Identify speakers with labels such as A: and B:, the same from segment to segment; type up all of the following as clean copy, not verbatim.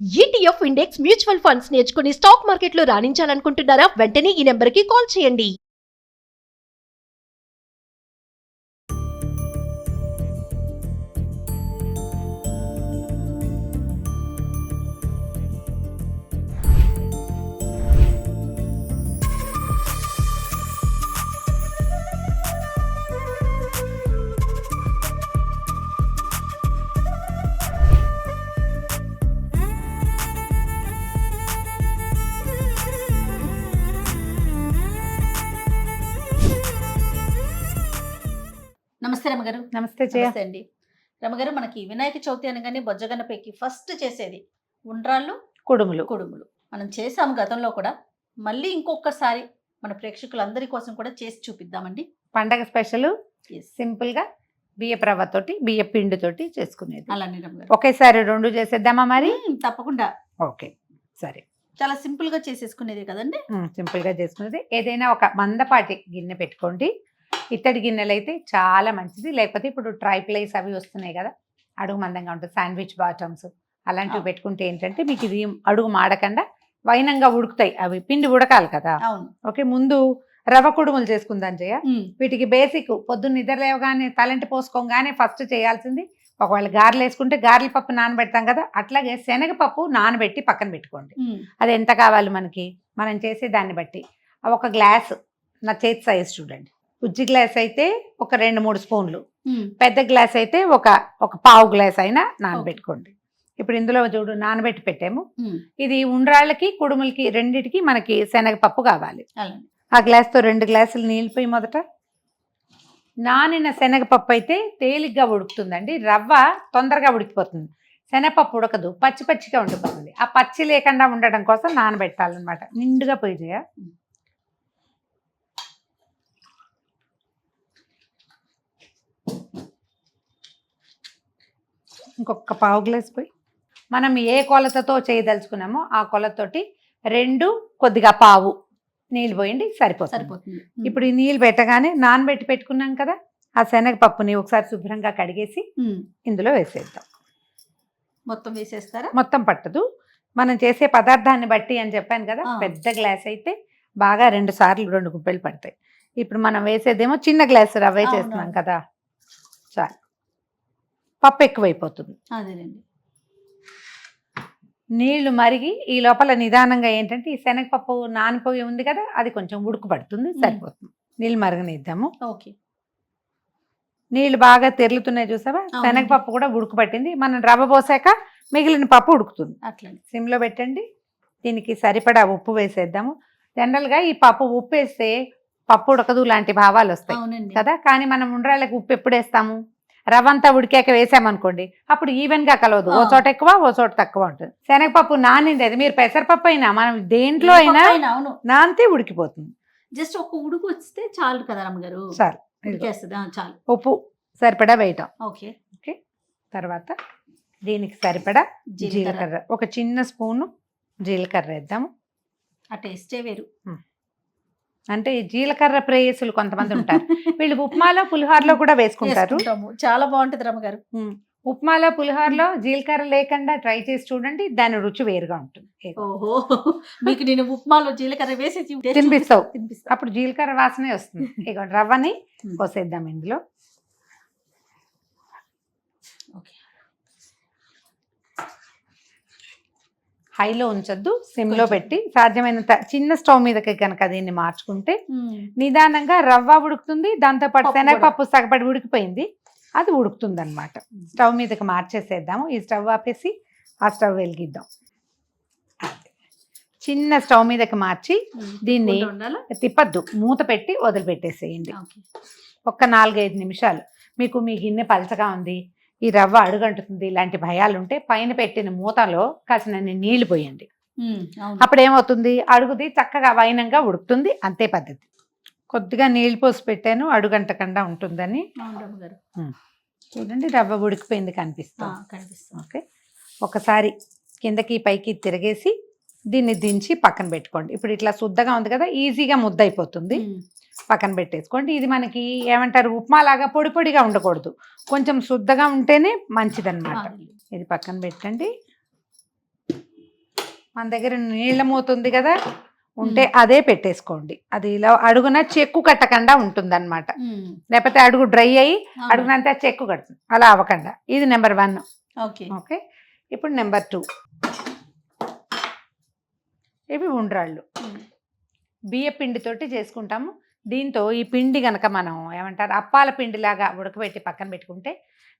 A: ETF index mutual funds నేర్చుకుని stock మార్కెట్లో రాణించాలనుకుంటున్నారా? వెంటనే ఈ నెంబర్కి కాల్ చేయండి.
B: నమస్తే రమగారు.
C: నమస్తే జయ.
B: నమస్తే అండి. రమగారు, మనకి వినాయక చవితి అనగానే బొజ్జగన్నపైకి ఫస్ట్ చేసేది ఉండ్రాళ్ళు,
C: కుడుములు.
B: కుడుములు. మనం చేసాము గతంలో కూడా, మళ్ళీ ఇంకొకసారి మన ప్రేక్షకులందరి కోసం కూడా చేసి చూపిద్దామండి.
C: పండగ స్పెషల్
B: Yes.
C: సింపుల్ గా బియ్యపు రవ్వతోటి బియ్య పిండితోటి చేసుకునేది.
B: అలానే రమగారు.
C: ఒకేసారి రెండు చేసేద్దామా మరి?
B: తప్పకుండా.
C: ఓకే సరే.
B: చాలా సింపుల్ గా చేసేసుకునేది కదండి.
C: సింపుల్ గా చేసుకునేది. ఏదైనా ఒక మందపాటి గిన్నె పెట్టుకోండి. ఇత్తడి గిన్నెలు అయితే చాలా మంచిది. లేకపోతే ఇప్పుడు ట్రైప్లైస్ అవి వస్తున్నాయి కదా, అడుగు మందంగా ఉంటుంది, శాండ్విచ్ బాటమ్స్ అలాంటివి పెట్టుకుంటే ఏంటంటే మీకు ఇది అడుగు మాడకుండా వైనంగా ఉడుకుతాయి. అవి పిండి ఉడకాలి కదా.
B: అవును.
C: ఓకే, ముందు రవ్వ కుడుములు చేసుకుందాం జయ. వీటికి బేసిక్ పొద్దున్న నిద్ర లేవగానే తలంటి పోసుకోగానే ఫస్ట్ చేయాల్సింది, ఒకవేళ గారెలు వేసుకుంటే గారెల పప్పు నానబెడతాం కదా, అట్లాగే శనగపప్పు నానబెట్టి పక్కన పెట్టుకోండి. అది ఎంత కావాలి మనకి, మనం చేసే దాన్ని బట్టి. ఒక గ్లాస్, నా చేతి సైజ్ చూడండి. ఉజ్జి గ్లాస్ అయితే ఒక 2-3 స్పూన్లు, పెద్ద గ్లాస్ అయితే ఒక పావు గ్లాస్ అయినా నానబెట్టుకోండి. ఇప్పుడు ఇందులో చూడు నానబెట్టి పెట్టాము. ఇది ఉండ్రాళ్ళకి కుడుములకి రెండిటికి మనకి శనగపప్పు కావాలి. ఆ గ్లాస్తో 2 గ్లాసులు నీళ్ళు పోయి మొదట. నానిన శనగపప్పు అయితే తేలిగ్గా ఉడుకుతుందండి, రవ్వ తొందరగా ఉడికిపోతుంది. శనగపప్పు ఉడకదు, పచ్చి పచ్చిగా ఉండిపోతుంది. ఆ పచ్చి లేకుండా ఉండడం కోసం నానబెట్టాలన్నమాట. నిండుగా పోయి చేయ. ఇంకొక పావు గ్లాస్ పోయి, మనం ఏ కొలతతో చేయదలుచుకున్నామో ఆ కొలతతోటి 2 కొద్దిగా పావు నీళ్ళు పోయండి, సరిపోతుంది. ఇప్పుడు ఈ నీళ్ళు పెట్టగానే నానబెట్టి పెట్టుకున్నాం కదా, ఆ శనగపప్పుని ఒకసారి శుభ్రంగా కడిగేసి ఇందులో వేసేద్దాం.
B: మొత్తం వేసేస్తారా?
C: మొత్తం పట్టదు, మనం చేసే పదార్థాన్ని బట్టి అని చెప్పాను కదా. పెద్ద గ్లాస్ అయితే బాగా 2 సార్లు 2 గుప్పెలు పడతాయి. ఇప్పుడు మనం వేసేదేమో చిన్న గ్లాస్ రవ్వ చేస్తున్నాం కదా, చాలు. పప్పు ఎక్కువైపోతుంది.
B: అదేనండి.
C: నీళ్లు మరిగి ఈ లోపల నిదానంగా ఏంటంటే ఈ శనగపప్పు నానిపోయి ఉంది కదా, అది కొంచెం ఉడుకుపడుతుంది, సరిపోతుంది. నీళ్ళు మరగనిద్దాము.
B: ఓకే.
C: నీళ్ళు బాగా తెరులుతున్నాయి చూసావా, శనగపప్పు కూడా ఉడుకుపట్టింది. మనం రవ్వ పోసాక మిగిలిన పప్పు ఉడుకుతుంది.
B: అట్లా
C: సిమ్లో పెట్టండి. దీనికి సరిపడా ఉప్పు వేసేద్దాము. జనరల్గా ఈ పప్పు ఉప్పు వేస్తే పప్పు ఉడకదు లాంటి భావాలు వస్తాయి కదా, కానీ మనం ఉండ్రాళ్ళకి ఉప్పు ఎప్పుడు వేస్తాము, రవ్వ అంతా ఉడికాక వేసామనుకోండి, అప్పుడు ఈవెన్ గా కలవదు. ఓ చోట ఎక్కువ ఓ చోట తక్కువ ఉంటుంది. శనగపప్పు నానింది, అది మీరు పెసరపప్పు అయినా మనం దేంట్లో అయినా నానితే ఉడికిపోతుంది.
B: జస్ట్ ఒక ఉడుకు వస్తే చాలు కదా రమ్మగారు.
C: చాలు,
B: చాలు.
C: ఉప్పు సరిపడా వేయటం.
B: ఓకే.
C: ఓకే, తర్వాత దీనికి సరిపడా జీలకర్ర, ఒక చిన్న స్పూను జీలకర్ర వేద్దాము.
B: ఆ టేస్టే వేరు.
C: అంటే జీలకర్ర ప్రేయసులు కొంతమంది ఉంటారు, వీళ్ళు ఉప్మాలో పులిహోరలో కూడా వేసుకుంటారు.
B: చాలా బాగుంటుంది రమ్మగారు.
C: ఉప్మాలో పులిహోరలో జీలకర్ర లేకుండా ట్రై చేసి చూడండి, దాని రుచి వేరుగా ఉంటుంది.
B: ఓహో, మీకు నేను ఉప్మాలో జీలకర్ర వేసి
C: తినిపిస్తావు, అప్పుడు జీలకర్ర వాసనే వస్తుంది. ఇక రవ్వని పోసేద్దాం ఇందులో. హైలో ఉంచొద్దు, సిమ్లో పెట్టి సాధ్యమైనంత చిన్న స్టవ్ మీదకి కనుక దీన్ని మార్చుకుంటే నిదానంగా రవ్వ ఉడుకుతుంది, దాంతోపాటు శనగపప్పు సగపడి ఉడికిపోయింది, అది ఉడుకుతుంది అనమాట. స్టవ్ మీదకి మార్చేసేద్దాము. ఈ స్టవ్ ఆపేసి ఆ స్టవ్ వెలిగిద్దాం. చిన్న స్టవ్ మీదకి మార్చి దీన్ని తిప్పద్దు, మూత పెట్టి వదిలిపెట్టేసేయండి. ఒక్క 4-5 నిమిషాలు. మీకు మీ గిన్నె పలచగా ఉంది, ఈ రవ్వ అడుగంటుతుంది, ఇలాంటి భయాలు ఉంటే పైన పెట్టిన మూతలో కాసినన్ని నీళ్లు పోయండి. అప్పుడు ఏమవుతుంది, అడుగుది చక్కగా వైనంగా ఉడుకుతుంది. అంతే పద్ధతి. కొద్దిగా నీళ్ళు పోసి పెట్టాను అడుగంటకుండా ఉంటుందని. చూడండి రవ్వ ఉడికిపోయింది, కనిపిస్తుంది. ఓకే, ఒకసారి కిందకి పైకి తిరిగేసి దీన్ని దించి పక్కన పెట్టుకోండి. ఇప్పుడు ఇట్లా శుద్ధగా ఉంది కదా, ఈజీగా ముద్ద అయిపోతుంది. పక్కన పెట్టేసుకోండి. ఇది మనకి ఏమంటారు, ఉప్మా లాగా పొడి పొడిగా ఉండకూడదు, కొంచెం శుద్ధగా ఉంటేనే మంచిదన్నమాట. ఇది పక్కన పెట్టండి. మన దగ్గర నీళ్ళ మూత ఉంది కదా, ఉంటే అదే పెట్టేసుకోండి. అది ఇలా అడుగున చెక్కు కట్టకుండా ఉంటుంది అనమాట. లేకపోతే అడుగు డ్రై అయ్యి అడుగునంతా చెక్కు కడుతుంది, అలా అవ్వకుండా. ఇది నెంబర్ 1.
B: ఓకే.
C: ఓకే, ఇప్పుడు నెంబర్ 2 ఇవి ఉండ్రాళ్ళు. బియ్య పిండితోటి చేసుకుంటాము. దీంతో ఈ పిండి కనుక మనం ఏమంటారు అప్పాల పిండిలాగా ఉడకబెట్టి పక్కన పెట్టుకుంటే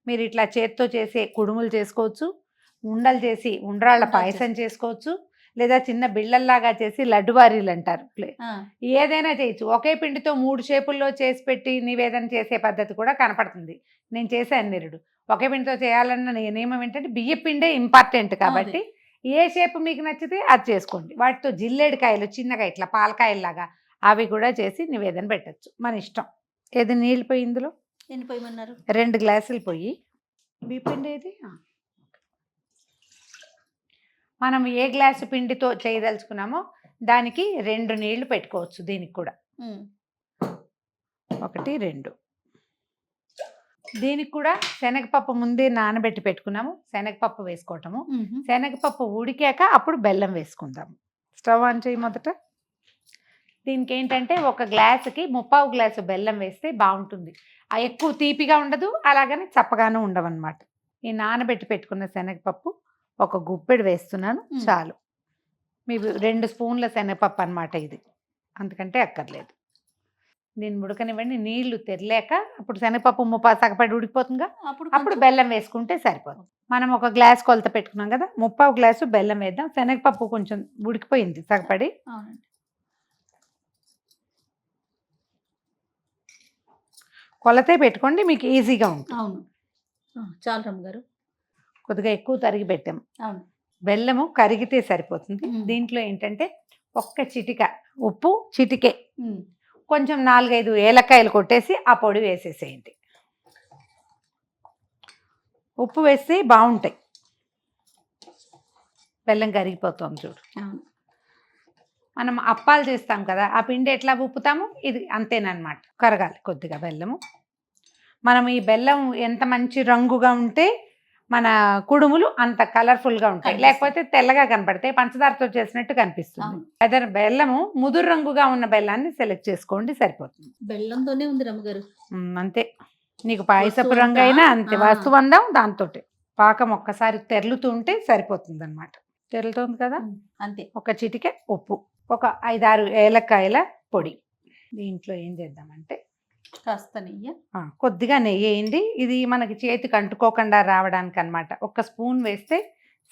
C: మీరు ఇట్లా చేత్తో చేసే కుడుములు చేసుకోవచ్చు, ఉండలు చేసి ఉండ్రాళ్ళ పాయసం చేసుకోవచ్చు, లేదా చిన్న బిళ్ళల్లాగా చేసి లడ్డువారీలు అంటారు, ఏదైనా చేయొచ్చు. ఒకే పిండితో 3 షేపుల్లో చేసి పెట్టి నివేదన చేసే పద్ధతి కూడా కనపడుతుంది. నేను చేశాను నిరుడు. ఒకే పిండితో చేయాలన్న నియమం ఏంటంటే బియ్య పిండే ఇంపార్టెంట్ కాబట్టి ఏ షేప్ మీకు నచ్చితే అది చేసుకోండి. వాటితో జిల్లేడికాయలు చిన్నగా ఇట్లా పాలకాయల్లాగా అవి కూడా చేసి నివేదన పెట్టచ్చు, మన ఇష్టం. ఏది నీళ్ళు పోయి ఇందులో
B: ఎన్ని పోయమన్నారు?
C: 2 గ్లాసులు పోయి. బియ్య పిండి ఏది మనం ఏ గ్లాసు పిండితో చేయదలుచుకున్నామో దానికి 2 నీళ్లు పెట్టుకోవచ్చు. దీనికి కూడా 1 2. దీనికి కూడా శనగపప్పు ముందే నానబెట్టి పెట్టుకున్నాము, శనగపప్పు వేసుకోవటము. శనగపప్పు ఉడికాక అప్పుడు బెల్లం వేసుకుందాము. స్టవ్ ఆన్ చేయి మొదట. దీనికి ఏంటంటే 1 గ్లాసుకి 3/4 గ్లాసు బెల్లం వేస్తే బాగుంటుంది. ఎక్కువ తీపిగా ఉండదు, అలాగని చప్పగాను ఉండవన్నమాట. ఈ నానబెట్టి పెట్టుకున్న శనగపప్పు 1 గుప్పెడు వేస్తున్నాను, చాలు. మీ 2 స్పూన్ల శనగపప్పు అన్నమాట ఇది, అంతకంటే అక్కర్లేదు. దీన్ని ఉడకనివ్వండి. నీళ్లు తెరలేక అప్పుడు శనగపప్పు 3/4 సగపడి ఉడికిపోతుందిగా, అప్పుడు బెల్లం వేసుకుంటే సరిపోతుంది. మనం 1 గ్లాస్ కొలత పెట్టుకున్నాం కదా, 3/4 గ్లాసు బెల్లం వేద్దాం. శనగపప్పు కొంచెం ఉడికిపోయింది సగపడి. కొలతే పెట్టుకోండి, మీకు ఈజీగా ఉంటుంది.
B: అవును, చాలు రమ్మగారు.
C: కొద్దిగా ఎక్కువ తరిగి పెట్టాము.
B: అవును,
C: బెల్లము కరిగితే సరిపోతుంది. దీంట్లో ఏంటంటే 1 చిటిక ఉప్పు, చిటికే కొంచెం 4-5 ఏలక్కాయలు కొట్టేసి ఆ పొడి వేసేసేయండి. ఉప్పు వేస్తే బాగుంటాయి, బెల్లం కరిగిపోతుంది చూడు. మనం అప్పాలు చేస్తాం కదా, ఆ పిండి ఎట్లా ఉప్పుతాము, ఇది అంతేనమాట. కరగాలి కొద్దిగా బెల్లము. మనం ఈ బెల్లం ఎంత మంచి రంగుగా ఉంటే మన కుడుములు అంత కలర్ఫుల్గా ఉంటాయి, లేకపోతే తెల్లగా కనపడతాయి, పంచదారతో చేసినట్టు కనిపిస్తుంది. అదే బెల్లము ముదురు రంగుగా ఉన్న బెల్లాన్ని సెలెక్ట్ చేసుకోండి, సరిపోతుంది.
B: బెల్లంతోనే ఉంది రమ్మగారు.
C: అంతే, నీకు పాయసపు రంగు అయినా అంతే. వస్తువందం దాంతో పాకం ఒక్కసారి తెరులుతుంటే సరిపోతుంది అనమాట. తెరులుతుంది కదా,
B: అంతే.
C: 1 చిటికె ఉప్పు, 5-6 ఏలక్కాయల పొడి. దీంట్లో ఏం చేద్దామంటే
B: కాస్త నెయ్యి,
C: కొద్దిగా నెయ్యి వేయండి. ఇది మనకి చేతికి అంటుకోకుండా రావడానికి అనమాట. 1 స్పూన్ వేస్తే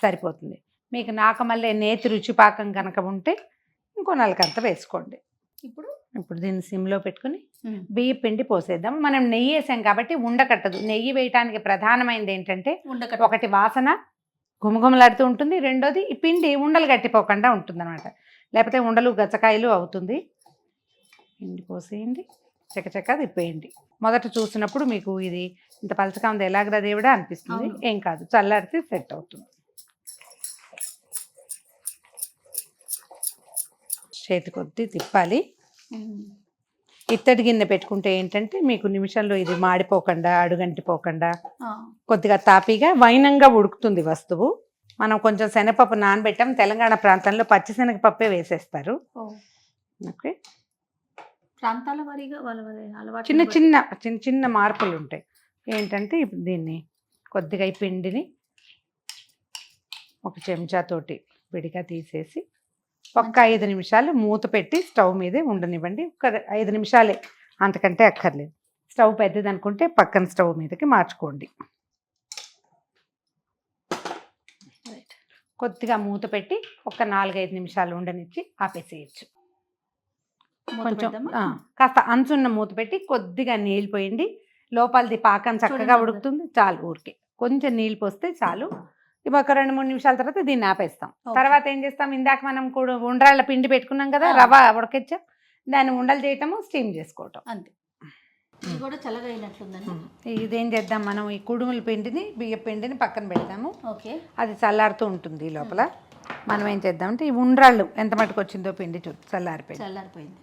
C: సరిపోతుంది. మీకు నాకమల్లే నేతి రుచి పాకం కనుక ఉంటే ఇంకో 4 వేసుకోండి. ఇప్పుడు దీన్ని సిమ్లో పెట్టుకుని బియ్య పిండి పోసేద్దాం. మనం నెయ్యి వేసాం కాబట్టి ఉండకట్టదు. నెయ్యి వేయటానికి ప్రధానమైనది ఏంటంటే 1 వాసన గుమగుమలాడుతూ ఉంటుంది, 2వది ఈ పిండి ఉండలు గట్టిపోకుండా ఉంటుంది అనమాట. లేకపోతే ఉండలు గచ్చకాయలు అవుతుంది. పిండి పోసేయండి, చకచక తిప్పేయండి. మొదట చూసినప్పుడు మీకు ఇది ఇంత పలచగా ఉంది ఎలాగరా దేవుడా అనిపిస్తుంది, ఏం కాదు, చల్లారితే సెట్ అవుతుంది. చేతి కొద్ది తిప్పాలి. ఇత్తడి గిన్నె పెట్టుకుంటే ఏంటంటే మీకు నిమిషంలో ఇది మాడిపోకుండా అడుగంటిపోకుండా కొద్దిగా తాపీగా వైనంగా ఉడుకుతుంది వస్తువు. మనం కొంచెం శనగపప్పు నానబెట్టాం. తెలంగాణ ప్రాంతంలో పచ్చి శనగపప్పే వేసేస్తారు. ఓకే,
B: ప్రాంతాల వారీగా వాళ్ళ అలవాటు
C: చిన్న చిన్న మార్పులు ఉంటాయి. ఏంటంటే ఇప్పుడు దీన్ని కొద్దిగా ఈ పిండిని 1 చెంచాతోటి విడిగా తీసేసి 5 నిమిషాలు మూత పెట్టి స్టవ్ మీదే ఉండనివ్వండి. 5 నిమిషాలే, అంతకంటే అక్కర్లేదు. స్టవ్ పెద్దది అనుకుంటే పక్కన స్టవ్ మీదకి మార్చుకోండి. కొద్దిగా మూత పెట్టి 4-5 నిమిషాలు ఉండనిచ్చి ఆపేసేయచ్చు. కొంచెం కాస్త అంచున్న మూత పెట్టి కొద్దిగా నీళ్ళు పోయండి. లోపలిది పాకం చక్కగా ఉడుకుతుంది. చాలు, ఊరికే కొంచెం నీళ్ళు పోస్తే చాలు. ఇవి 2-3 నిమిషాల తర్వాత దీన్ని ఆపేస్తాం. తర్వాత ఏం చేస్తాం, ఇందాక మనం కూడా ఉండ్రాళ్ళ పిండి పెట్టుకున్నాం కదా, రవ్వ ఉడకొచ్చాం, దాన్ని ఉండలు చేయటము, స్టీమ్ చేసుకోవటం, అంతే. ఇదేం చేద్దాం, మనం ఈ కుడుముల పిండిని బియ్య పిండిని పక్కన పెడతాము. అది చల్లారుతూ ఉంటుంది. ఈ లోపల మనం ఏం చేద్దామంటే ఈ ఉండ్రాళ్ళు ఎంత మటుకు వచ్చిందో పిండి చల్లారిపోయింది.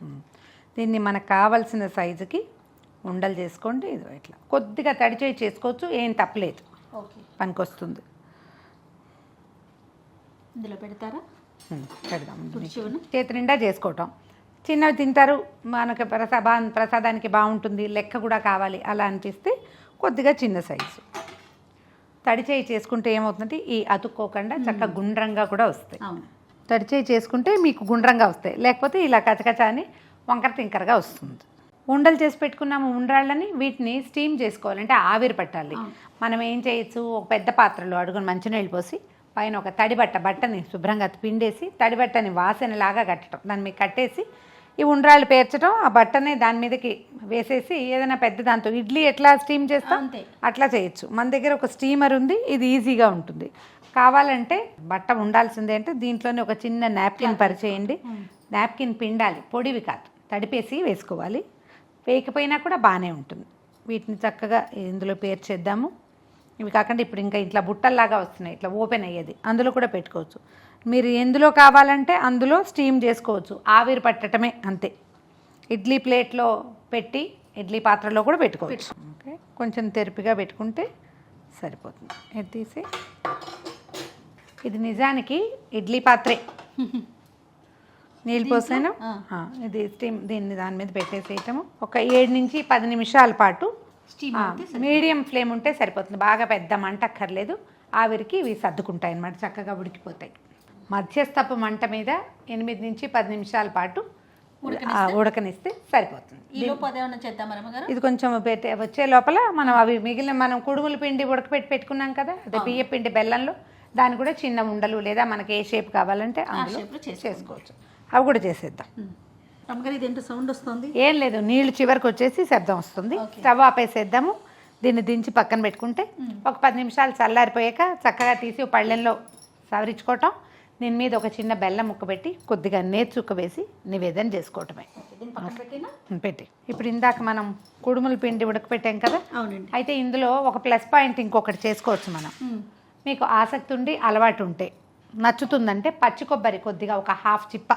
C: దీన్ని మనకు కావాల్సిన సైజుకి ఉండలు చేసుకోండి. ఇది ఇట్లా కొద్దిగా తడిచేయి చేసుకోవచ్చు, ఏం తప్పలేదు, పనికొస్తుంది.
B: ఇందులో పెడతారా?
C: పెడదాం.
B: కూర్చోను.
C: చేతి నిండా చేసుకోవటం. చిన్నవి తింటారు, మనకు ప్రసాదానికి బాగుంటుంది, లెక్క కూడా కావాలి అలా అనిపిస్తే కొద్దిగా చిన్న సైజు. తడి చేయి చేసుకుంటే ఏమవుతుందంటే ఈ అతుక్కోకుండా చక్కగా గుండ్రంగా కూడా వస్తాయి.
B: అవును.
C: తడి చేయి చేసుకుంటే మీకు గుండ్రంగా వస్తాయి, లేకపోతే ఇలా కచకచ అని వంకర తింకరగా వస్తుంది. ఉండలు చేసి పెట్టుకున్నాము ఉండ్రాళ్ళని, వీటిని స్టీమ్ చేసుకోవాలంటే ఆవిరి పట్టాలి. మనం ఏం చేయొచ్చు, ఒక పెద్ద పాత్రలో అడుగుని మంచినీళ్ళు పోసి పైన ఒక బట్టని శుభ్రంగా పిండేసి తడిబట్టని వాసనలాగా కట్టడం, దాన్ని మీకు కట్టేసి ఈ ఉండ్రాళ్ళు పేర్చడం, ఆ బట్టని దాని మీదకి వేసేసి ఏదైనా పెద్ద దాంతో ఇడ్లీ ఎట్లా స్టీమ్ చేస్తాం అట్లా చేయొచ్చు. మన దగ్గర ఒక స్టీమర్ ఉంది, ఇది ఈజీగా ఉంటుంది. కావాలంటే బట్ట ఉండాల్సిందే అంటే దీంట్లోనే ఒక చిన్న నాప్కిన్ పరిచేయండి. నాప్కిన్ పిండాలి, పొడివి కాదు, తడిపేసి వేసుకోవాలి. వేయకపోయినా కూడా బాగానే ఉంటుంది. వీటిని చక్కగా ఇందులో పేర్చేద్దాము. ఇవి కాకుండా ఇప్పుడు ఇంకా ఇట్లా బుట్టల్లాగా వస్తున్నాయి, ఇట్లా ఓపెన్ అయ్యేది, అందులో కూడా పెట్టుకోవచ్చు. మీరు ఎందులో కావాలంటే అందులో స్టీమ్ చేసుకోవచ్చు, ఆవిరి పట్టడమే అంతే. ఇడ్లీ ప్లేట్లో పెట్టి ఇడ్లీ పాత్రలో కూడా పెట్టుకోవచ్చు. ఓకే, కొంచెం తెరిపిగా పెట్టుకుంటే సరిపోతుంది. ఇది తీసి, ఇది నిజానికి ఇడ్లీ పాత్రే, నీళ్ళు పోసాను. ఇది స్టీమ్, దీన్ని దాని మీద పెట్టేసేయటము. ఒక 7 నుంచి 10 నిమిషాల పాటు మీడియం ఫ్లేమ్ ఉంటే సరిపోతుంది, బాగా పెద్ద మంట అక్కర్లేదు. ఆవిరికి ఇవి సర్దుకుంటాయి అన్నమాట, చక్కగా ఉడికిపోతాయి. మధ్యస్థపు మంట మీద 8 నుంచి 10 నిమిషాల పాటు ఉడకనిస్తే సరిపోతుంది. ఇది కొంచెం వచ్చే లోపల మనం అవి మిగిలిన మనం కుడుముల పిండి ఉడకపెట్టుకున్నాం కదా, అదే బియ్య పిండి బెల్లంలో, దాన్ని కూడా చిన్న ఉండలు లేదా మనకి ఏ షేప్ కావాలంటే అందులో చేసుకోవచ్చు. అవి కూడా చేసేద్దాం.
B: సౌండ్ వస్తుంది,
C: ఏం లేదు, నీళ్లు చివరికి వచ్చేసి శబ్దం వస్తుంది. స్టవ్ ఆపేసేద్దాము. దీన్ని దించి పక్కన పెట్టుకుంటే ఒక 10 నిమిషాలు చల్లారిపోయాక చక్కగా తీసి పళ్ళెంలో సవరించుకోవటం. దీని మీద ఒక చిన్న బెల్లం ముక్క పెట్టి కొద్దిగా నేర్చుక్క వేసి నివేదన చేసుకోవటమే. పెట్టి ఇప్పుడు ఇందాక మనం కుడుముల పిండి ఉడకపెట్టాం కదా, అయితే ఇందులో ఒక ప్లస్ పాయింట్ ఇంకొకటి చేసుకోవచ్చు మనం. మీకు ఆసక్తి ఉండి అలవాటు ఉంటే, నచ్చుతుందంటే పచ్చి కొబ్బరి కొద్దిగా ఒక హాఫ్ చిప్ప,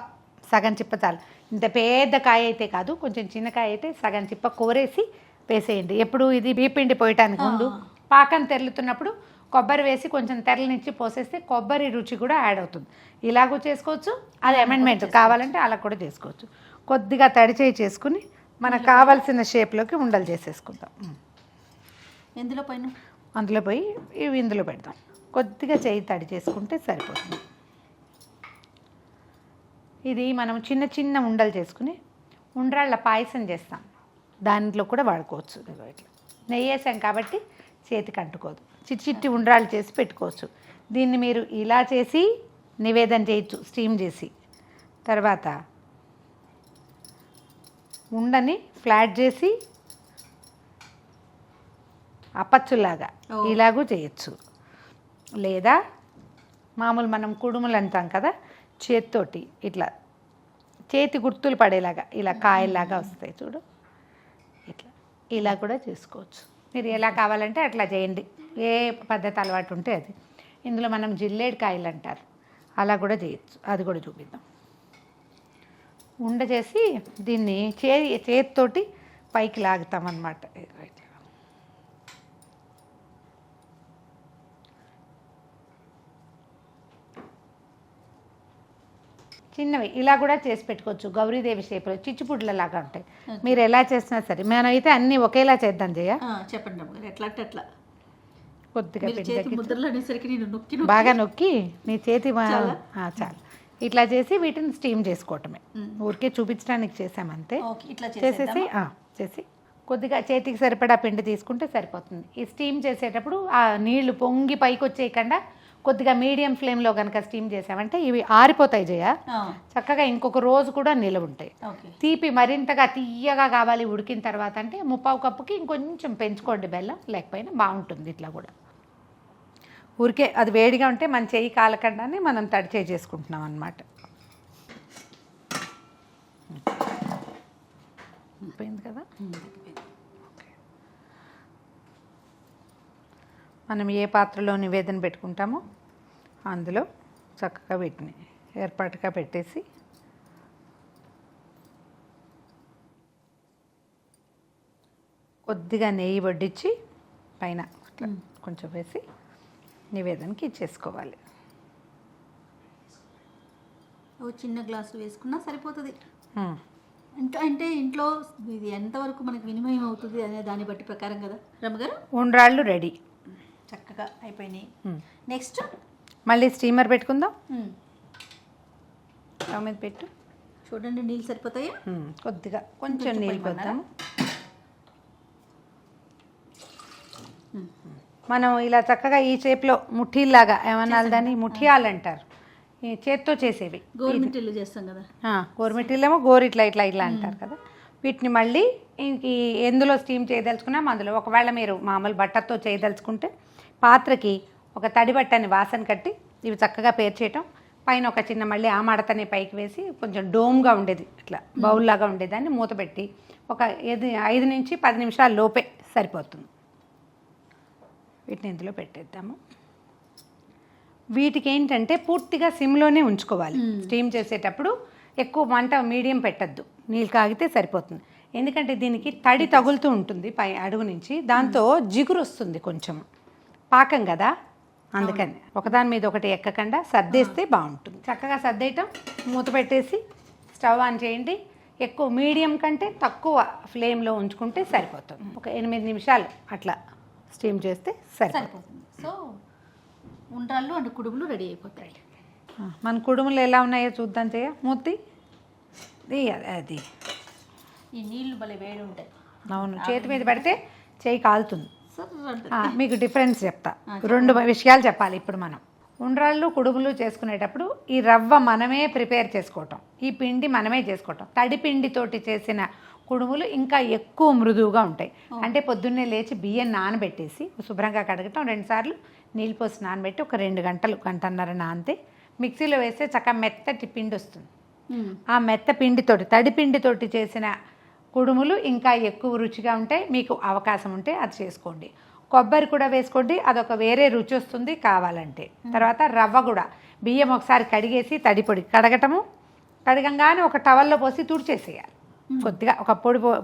C: సగం చిప్ప చాలు. ఇంత పెద్ద కాయ అయితే కాదు, కొంచెం చిన్న కాయ అయితే సగం చిప్ప కోరేసి వేసేయండి. ఎప్పుడు ఇది బియ్యపిండి పోయటానికి ముందు పాకం తెరులుతున్నప్పుడు కొబ్బరి వేసి కొంచెం తెరలనిచ్చి పోసేస్తే కొబ్బరి రుచి కూడా యాడ్ అవుతుంది. ఇలాగూ చేసుకోవచ్చు, అది అమెండ్మెంట్ కావాలంటే అలా కూడా చేసుకోవచ్చు. కొద్దిగా తడి చేయి చేసుకుని మనకు కావాల్సిన షేప్లోకి ఉండలు చేసేసుకుందాం. అందులో పోయి ఇవి ఇందులో పెడదాం. కొద్దిగా చేయి తడి చేసుకుంటే సరిపోతుంది. ఇది మనం చిన్న చిన్న ఉండలు చేసుకుని ఉండ్రాళ్ళ పాయసం చేస్తాం, దాంట్లో కూడా వాడుకోవచ్చు. ఇట్లా నెయ్యి వేసాం కాబట్టి చేతికి అంటుకోదు. చిట్టి ఉండ్రాళ్ళు చేసి పెట్టుకోవచ్చు. దీన్ని మీరు ఇలా చేసి నివేదన చేయొచ్చు, స్టీమ్ చేసి. తర్వాత ఉండని ఫ్లాట్ చేసి అప్పచ్చులాగా ఇలాగూ చేయొచ్చు. లేదా మామూలు మనం కుడుములు అంటాం కదా, చేతితోటి ఇట్లా చేతి గుర్తులు పడేలాగా ఇలా కాయల్లాగా వస్తాయి చూడు, ఇట్లా ఇలా కూడా చేసుకోవచ్చు. మీరు ఎలా కావాలంటే అట్లా చేయండి, ఏ పద్ధతి అలవాటు ఉంటే అది. ఇందులో మనం జిల్లేడు కాయలు అంటారు, అలా కూడా చేయొచ్చు, అది కూడా చూపిద్దాం. ఉండ చేసి దీన్ని చేతితోటి పైకి లాగుతామన్నమాట. చిన్నవి ఇలా కూడా చేసి పెట్టుకోవచ్చు. గౌరీదేవి షేప్లో చిచ్చుపుడ్ల లాగా ఉంటాయి. మీరు ఎలా చేసినా సరే, మనమైతే అన్నీ ఒకేలా చేద్దాం. జయ
B: చెప్పండి, ఎట్లా
C: కొద్దిగా
B: బాగా
C: నొక్కి నీ చేతి చాలు. ఇట్లా చేసి వీటిని స్టీమ్ చేసుకోవటమే. ఊరికే చూపించడానికి చేసామంతే. చేసి కొద్దిగా చేతికి సరిపడా పిండి తీసుకుంటే సరిపోతుంది. ఈ స్టీమ్ చేసేటప్పుడు ఆ నీళ్లు పొంగి పైకి వచ్చేయకుండా కొద్దిగా మీడియం ఫ్లేమ్లో కనుక స్టీమ్ చేసామంటే ఇవి ఆరిపోతాయి జయ, చక్కగా ఇంకొక రోజు కూడా నిలవ ఉంటాయి. తీపి మరింతగా తీయగా కావాలి ఉడికిన తర్వాత అంటే 1/4 కప్పుకి ఇంకొంచెం పెంచుకోండి బెల్లం, లేకపోయినా బాగుంటుంది. ఇట్లా కూడా ఊరికే అది వేడిగా ఉంటే మన చెయ్యి కాలకుండానే మనం తడి చేసుకుంటున్నాం అన్నమాట. అయిపోయింది కదా. మనం ఏ పాత్రలో నివేదన పెట్టుకుంటామో అందులో చక్కగా వీటిని ఏర్పాటుగా పెట్టేసి కొద్దిగా నెయ్యి వడ్డించి పైన కొంచెం వేసి నివేదనకి ఇచ్చేసుకోవాలి.
B: ఓ చిన్న గ్లాసులు వేసుకున్నా సరిపోతుంది.
C: ఉమ్.
B: అంటే ఇంట్లో ఇది ఎంతవరకు మనకి వినిమయం అవుతుంది అనే దాన్ని బట్టి ప్రకారం కదా రమ్మగారు.
C: ఉండ్రాళ్ళు రెడీ.
B: చక్కగా అయిపోయినాయి. నెక్స్ట్
C: మళ్ళీ స్టీమర్ పెట్టుకుందాం. స్టవ్ మీద పెట్టు.
B: చూడండి నీళ్ళు సరిపోతాయా?
C: కొద్దిగా కొంచెం నీళ్ళు పోద్దాము. మనం ఇలా చక్కగా ఈ షేప్లో ముఠీల్లాగా ఏమన్నా దాన్ని ముఠియాలు అంటారు, ఈ చేత్తో చేసేవి.
B: గోరుమిట్టిల్లు చేస్తాం కదా.
C: గోరుమిట్టిలేమో గోరు ఇట్లా ఇట్లా ఇట్లా అంటారు కదా. వీటిని మళ్ళీ ఇంక ఎందులో స్టీమ్ చేయదలుచుకున్నాం అందులో. ఒకవేళ మీరు మామూలు బట్టతో చేయదలుచుకుంటే పాత్రకి ఒక తడి బట్టని వాసన కట్టి ఇవి చక్కగా పేర్చేయటం, పైన ఒక చిన్న మళ్ళీ ఆ మడతని పైకి వేసి కొంచెం డోమ్గా ఉండేది ఇట్లా బౌల్ లాగా ఉండేదాన్ని మూత పెట్టి ఒక 5 నుంచి 10 నిమిషాల లోపే సరిపోతుంది. వీటిని ఇందులో పెట్టేద్దాము. వీటికి ఏంటంటే పూర్తిగా సిమ్లోనే ఉంచుకోవాలి. స్టీమ్ చేసేటప్పుడు ఎక్కువ మంట మీడియం పెట్టద్దు, నీళ్ళు కాగితే సరిపోతుంది. ఎందుకంటే దీనికి తడి తగులుతూ ఉంటుంది పై అడుగు నుంచి, దాంతో జిగురు వస్తుంది కొంచెం, పాకం కదా, అందుకని ఒకదాని మీద ఒకటి ఎక్కకుండా సర్దేస్తే బాగుంటుంది. చక్కగా సర్దేయటం, మూత పెట్టేసి స్టవ్ ఆన్ చేయండి. ఎక్కువ మీడియం కంటే తక్కువ ఫ్లేమ్లో ఉంచుకుంటే సరిపోతుంది. ఒక 8 నిమిషాలు అట్లా స్టీమ్ చేస్తే సరిపోతుంది.
B: సో ఉండ్రాళ్ళు అండ్ కుడుములు రెడీ అయిపోతాయి.
C: మన కుడుములు ఎలా ఉన్నాయో చూద్దాం. మూతి అది
B: ఈ నీళ్లు భలే వేడి ఉంటాయి.
C: అవును, చేతి మీద పడితే చేయి కాలుతుంది.
B: సరే
C: మీకు డిఫరెన్స్ చెప్తా. 2 విషయాలు చెప్పాలి ఇప్పుడు. మనం ఉండ్రాళ్ళు కుడుములు చేసుకునేటప్పుడు ఈ రవ్వ మనమే ప్రిపేర్ చేసుకోవటం, ఈ పిండి మనమే చేసుకోవటం. తడి పిండితోటి చేసిన కుడుములు ఇంకా ఎక్కువ మృదువుగా ఉంటాయి. అంటే పొద్దున్నే లేచి బియ్యం నానబెట్టేసి శుభ్రంగా కడగటం, 2 సార్లు నీళ్ళు పోసి నానబెట్టి ఒక 2 గంటలు గంటన్నర నానితే మిక్సీలో వేస్తే చక్కగా మెత్తటి పిండి వస్తుంది. ఆ మెత్త పిండితోటి తడి పిండితోటి చేసిన కుడుములు ఇంకా ఎక్కువ రుచిగా ఉంటాయి. మీకు అవకాశం ఉంటే అది చేసుకోండి. కొబ్బరి కూడా వేసుకోండి, అదొక వేరే రుచి వస్తుంది కావాలంటే. తర్వాత రవ్వ కూడా బియ్యం ఒకసారి కడిగేసి తడి పొడి కడగటము, కడగంగానే ఒక టవల్లో పోసి తుడిచేసేయాలి. కొద్దిగా ఒక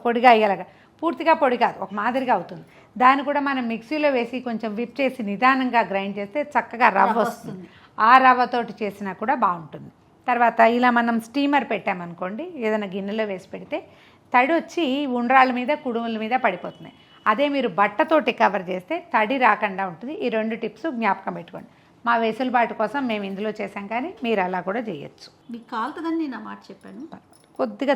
C: పొడిగా అయ్యేలాగా, పూర్తిగా పొడి కాదు, ఒక మాదిరిగా అవుతుంది. దాన్ని కూడా మనం మిక్సీలో వేసి కొంచెం విప్ చేసి నిదానంగా గ్రైండ్ చేస్తే చక్కగా రవ్వ వస్తుంది. ఆ రవ్వతోటి చేసినా కూడా బాగుంటుంది. తర్వాత ఇలా మనం స్టీమర్ పెట్టామనుకోండి, ఏదైనా గిన్నెలో వేసి పెడితే తడి వచ్చి ఉండ్రాళ్ళ మీద కుడుముల మీద పడిపోతుంది. అదే మీరు బట్టతోటి కవర్ చేస్తే తడి రాకుండా ఉంటుంది. ఈ 2 టిప్స్ జ్ఞాపకం పెట్టుకోండి. మా వెసులుబాటు కోసం మేము ఇందులో చేసాం, కానీ మీరు అలా కూడా చేయొచ్చు.
B: మీకు కాలుతుందని నేను ఆ మాట చెప్పాను.
C: కొద్దిగా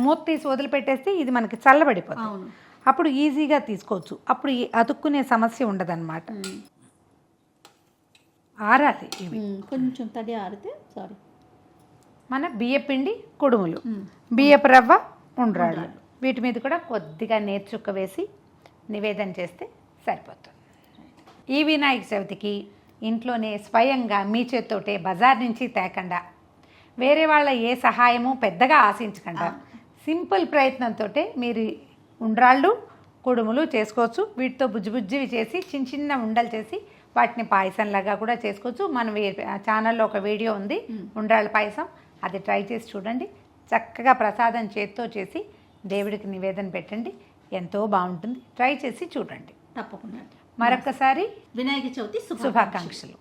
C: మూత తీసి వదిలిపెట్టేస్తే ఇది మనకి చల్లబడిపోతుంది. అప్పుడు ఈజీగా తీసుకోవచ్చు. అప్పుడు అతుక్కునే సమస్య ఉండదన్నమాట. ఆరాలి ఇవి
B: కొంచెం తడి ఆరితే. సారీ,
C: మన బియ్యపిండి కుడుములు, బియ్యపు రవ్వ ఉండ్రాళ్ళు, వీటి మీద కూడా కొద్దిగా నేర్చుక్క వేసి నివేదన చేస్తే సరిపోతుంది. ఈ వినాయక చవితికి ఇంట్లోనే స్వయంగా మీ చేత్తోటే బజార్ నుంచి తేకుండా, వేరే వాళ్ళ ఏ సహాయము పెద్దగా ఆశించకుండా సింపుల్ ప్రయత్నంతో మీరు ఉండ్రాళ్ళు కుడుములు చేసుకోవచ్చు. వీటితో బుజ్జివి చేసి చిన్న చిన్న ఉండలు చేసి వాటిని పాయసంలాగా కూడా చేసుకోవచ్చు. మన ఛానల్లో ఒక వీడియో ఉంది, ఉండ్రాళ్ళ పాయసం, అది ట్రై చేసి చూడండి. చక్కగా ప్రసాదం చేత్తో చేసి దేవుడికి నివేదన పెట్టండి, ఎంతో బాగుంటుంది. ట్రై చేసి చూడండి
B: తప్పకుండా.
C: మరొకసారి
B: వినాయక చవితి
C: శుభాకాంక్షలు.